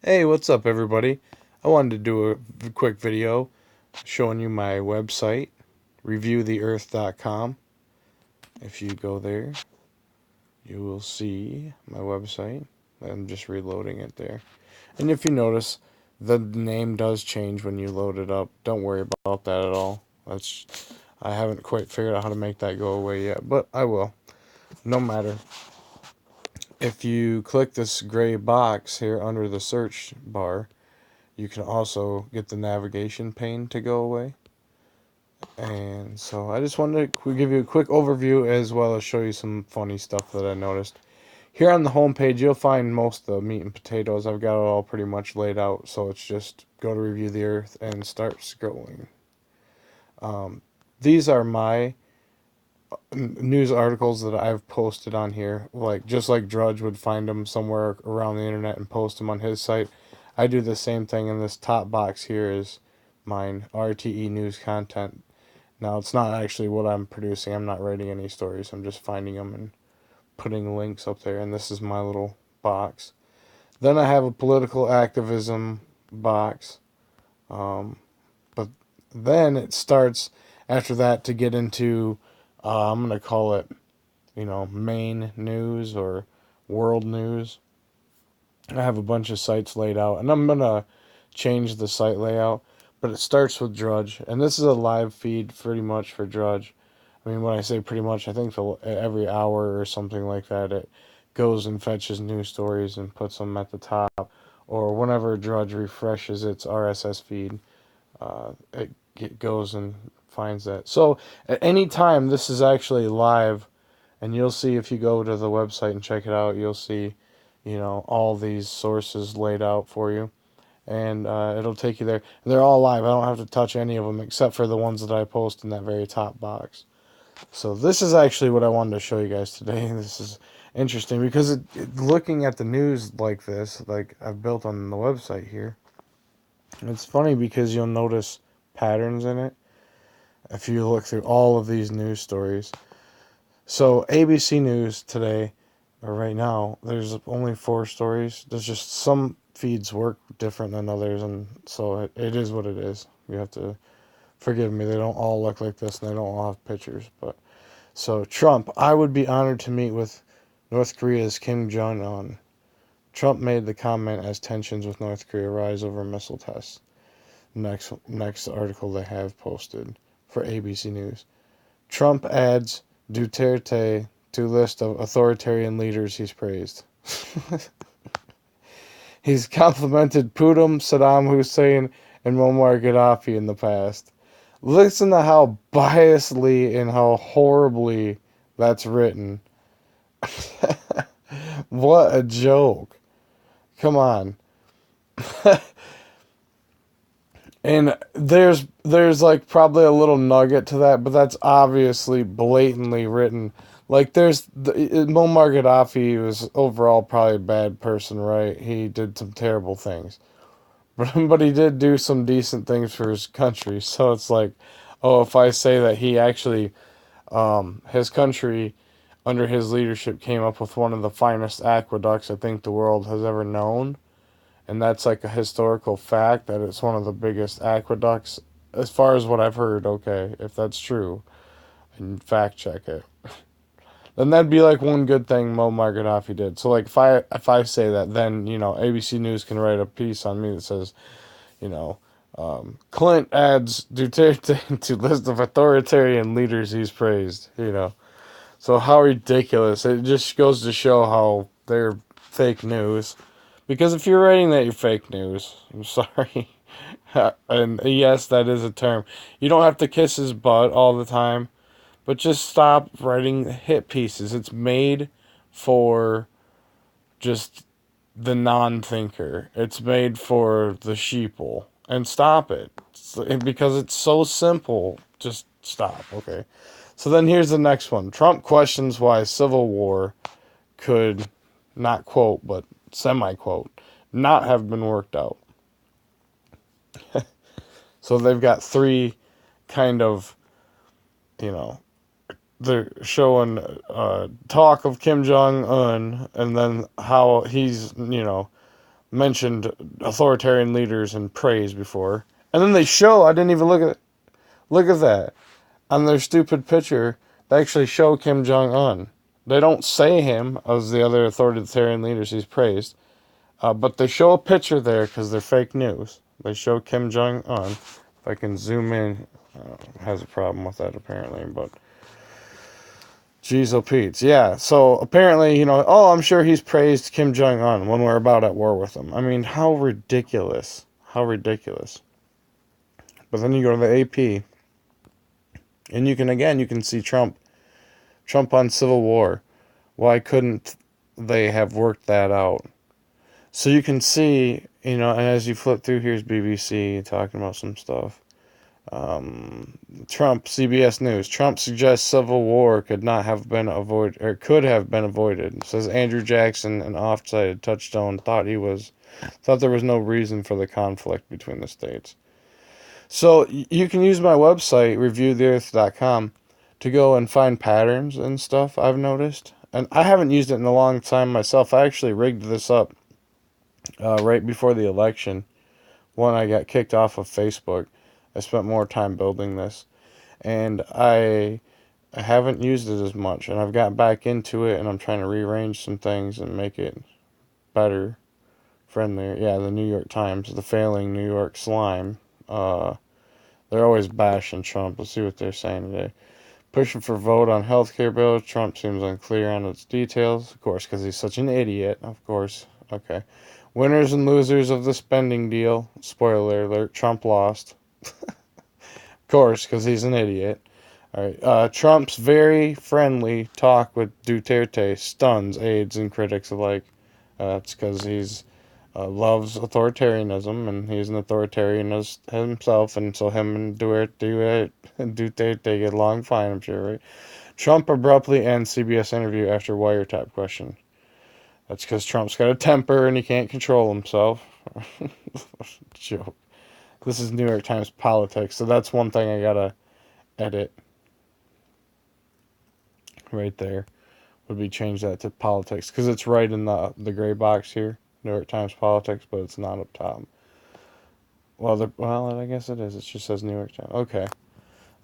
Hey, what's up, everybody? I wanted to do a quick video showing you my website, reviewtheearth.com. If you go there, you will see my website. I'm just reloading it there. And if you notice, the name does change when you load it up. Don't worry about that at all. I haven't quite figured out how to make that go away yet, but I will. No matter. If you click this gray box here under the search bar, you can also get the navigation pane to go away. And so I just wanted to give you a quick overview as well as show you some funny stuff that I noticed. Here on the home page, you'll find most of the meat and potatoes. I've got it all pretty much laid out, so it's just go to Review the Earth and start scrolling. These are my news articles that I've posted on here. Like just like Drudge would find them somewhere around the internet and post them on his site, I do the same thing. In this top box here is mine, RTE news content. Now, it's not actually what I'm producing. I'm not writing any stories. I'm just finding them and putting links up there. And this is my little box. Then I have a political activism box. Um, but then it starts after that to get into, I'm going to call it, main news or world news. I have a bunch of sites laid out. And I'm going to change the site layout. But it starts with Drudge. And this is a live feed pretty much for Drudge. I mean, when I say pretty much, I think every hour or something like that, it goes and fetches new stories and puts them at the top. Or whenever Drudge refreshes its RSS feed, it goes and finds that. So at any time, this is actually live, and you'll see if you go to the website and check it out, you'll see, all these sources laid out for you. And it'll take you there. They're all live. I don't have to touch any of them except for the ones that I post in that very top box. So this is actually what I wanted to show you guys today. This is interesting because looking at the news like this, like I've built on the website here, it's funny because you'll notice patterns in it if you look through all of these news stories. So ABC News today, or right now, there's only 4 stories. There's just some feeds work different than others, and so it is what it is. You have to forgive me. They don't all look like this, and they don't all have pictures, but so, Trump, I would be honored to meet with North Korea's Kim Jong un. Trump made the comment as tensions with North Korea rise over missile tests. Next article they have posted for ABC News. Trump adds Duterte to list of authoritarian leaders he's praised. He's complimented Putin, Saddam Hussein, and Muammar Gaddafi in the past. Listen to how biasedly and how horribly that's written. What a joke. Come on. And there's like probably a little nugget to that, but that's obviously blatantly written. Like Muammar Gaddafi was overall probably a bad person, right? He did some terrible things. But he did do some decent things for his country. So it's like, oh, if I say that he actually his country under his leadership came up with one of the finest aqueducts I think the world has ever known, and that's like a historical fact that it's one of the biggest aqueducts as far as what I've heard. Okay, if that's true, and fact check it, then that'd be like one good thing Muammar Gaddafi did. So like if I say that, then ABC News can write a piece on me that says, you know Clint adds Duterte to list of authoritarian leaders he's praised. So how ridiculous. It just goes to show how they're fake news. Because if you're writing that you're fake news, I'm sorry. And yes, that is a term. You don't have to kiss his butt all the time, but just stop writing hit pieces. It's made for just the non-thinker. It's made for the sheeple. And stop it. Because it's so simple. Just stop, okay? So then here's the next one. Trump questions why civil war could, not quote, but semi-quote, not have been worked out. So they've got 3 kind of, you know, they're showing talk of Kim Jong Un, and then how he's, mentioned authoritarian leaders in praise before. And then they show, I didn't even look at that. On their stupid picture, they actually show Kim Jong-un. They don't say him as the other authoritarian leaders he's praised, but they show a picture there because they're fake news. They show Kim Jong-un. If I can zoom in, has a problem with that apparently, but jeez, oh Pete's. Yeah, so apparently, I'm sure he's praised Kim Jong-un when we're about at war with him. I mean, how ridiculous. How ridiculous. But then you go to the AP, and you can see Trump on Civil War. Why couldn't they have worked that out? So you can see, and as you flip through, here's BBC talking about some stuff. Trump, CBS News. Trump suggests civil war could not have been avoided, or could have been avoided. It says Andrew Jackson, an offside touchstone, thought there was no reason for the conflict between the states. So you can use my website, reviewtheearth.com, to go and find patterns and stuff I've noticed. And I haven't used it in a long time myself. I actually rigged this up right before the election when I got kicked off of Facebook. I spent more time building this. And I haven't used it as much. And I've got back into it, and I'm trying to rearrange some things and make it better, friendlier. Yeah, the New York Times, the failing New York slime. They're always bashing Trump. Let's see what they're saying today. Pushing for vote on healthcare bill. Trump seems unclear on its details. Of course, because he's such an idiot. Of course. Okay. Winners and losers of the spending deal. Spoiler alert. Trump lost. Of course, because he's an idiot. All right. Trump's very friendly talk with Duterte stuns aides and critics alike. It's because he's loves authoritarianism, and he's an authoritarian himself, and so him and Duterte get along fine, I'm sure, right? Trump abruptly ends CBS interview after wiretap question. That's because Trump's got a temper and he can't control himself. Joke. This is New York Times politics, so that's one thing I gotta edit right there. Would be change that to politics, because it's right in the gray box here. New York Times politics, but it's not up top. Well, I guess it is. It just says New York Times. Okay,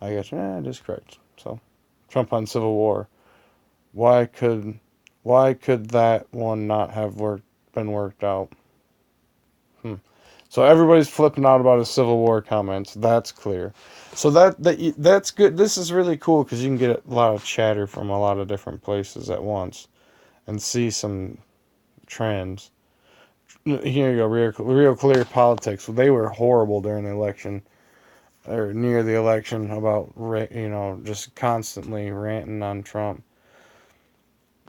I guess it is correct. So, Trump on Civil War. Why could that one not have been worked out? So everybody's flipping out about his Civil War comments. That's clear. So that's good. This is really cool because you can get a lot of chatter from a lot of different places at once, and see some trends. Here you go, real clear politics. They were horrible during the election, or near the election, about just constantly ranting on Trump.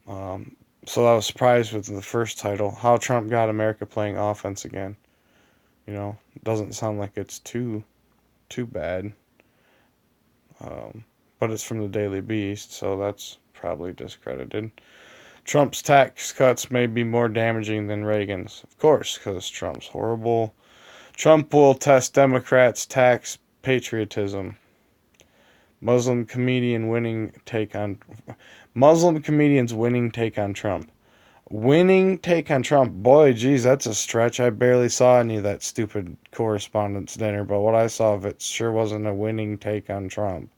So I was surprised with the first title, "How Trump Got America Playing Offense Again." Doesn't sound like it's too bad. But it's from the Daily Beast, so that's probably discredited. Trump's tax cuts may be more damaging than Reagan's. Of course, because Trump's horrible. Trump will test Democrats' tax patriotism. Muslim comedian's winning take on Trump. Winning take on Trump. Boy, geez, that's a stretch. I barely saw any of that stupid correspondence dinner, but what I saw of it sure wasn't a winning take on Trump.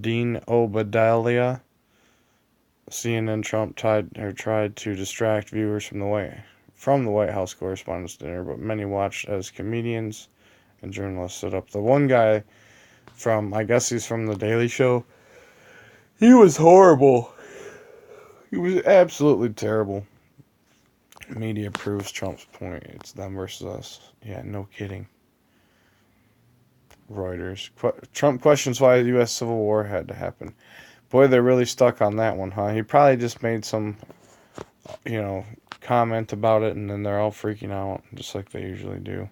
Dean Obadiah. CNN Trump tried to distract viewers from the White House Correspondents' Dinner, but many watched as comedians and journalists stood up. The one guy I guess he's from The Daily Show, he was horrible. He was absolutely terrible. Media proves Trump's point. It's them versus us. Yeah, no kidding. Reuters. Trump questions why the U.S. Civil War had to happen. Boy, they're really stuck on that one, huh? He probably just made some, comment about it, and then they're all freaking out, just like they usually do.